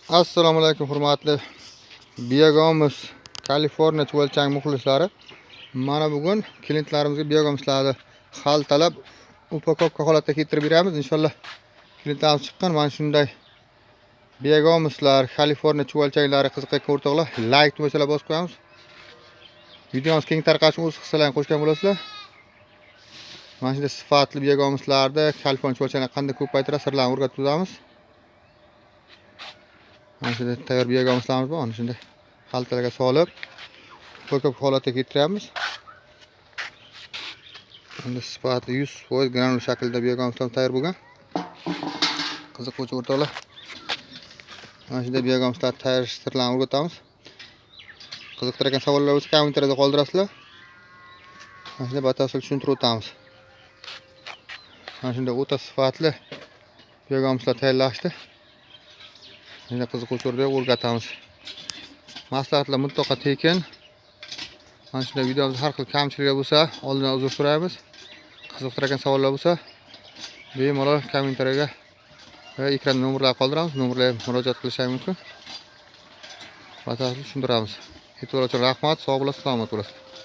Assalomu alaykum hurmatli Biogomus Kaliforniya chuvalchang muxlislari. Mana bugun klientlarimizga biogomuslarni xaltalab upakovka holatda keltirib beramiz. Inshaalloh klientlarimiz chiqqan mana shunday biogomuslar Kaliforniya chuvalchanglari qiziqayotgan o'rtoqlar like tugmachalar bosib qo'yamiz. Videomiz keng tarqalishi o'z hissalarini qo'shgan bo'lasizlar. Mana shunday sifatli biogomuslarni Kaliforniya chuvalchanglar qanday ko'paytiradi sirlarini o'rgatib o'tamiz. Mana shunday tayyor biogomuslarimiz bor. Ana shunday xaltalarga solib upakovka holatga keltiramiz. Endi sifatli 100% granul shaklida biogomuslar tayyor bo'lgan. Qiziquvchi o'rtoqlar, mana shunday biogomuslar tayyor sirlarini o'rgatamiz. Qiziqtirgan savollar bo'lsa kommentariyada qoldirasizlar. Mana shunday batafsil tushuntirib o'tamiz. Mana shunday o'ta sifatli biogomuslar tayyorlashdi. Shunday qiziquvchi o'rtoqlarga o'rgatamiz. Maslahatlar mutlaqo tekin. Mana shunday videomizda har xil kamchiliklar bo'lsa, oldindan uzr so'raymiz. Qiziqtirgan savollar bo'lsa, bemalol kommentariyaga va ekran nomerlarini qoldiramiz. Nomerlarga murojaat qilishingiz mumkin. Batafsil tushuntiramiz. E'tibor uchun rahmat. Sog' bo'lasiz, salomat bo'lasiz.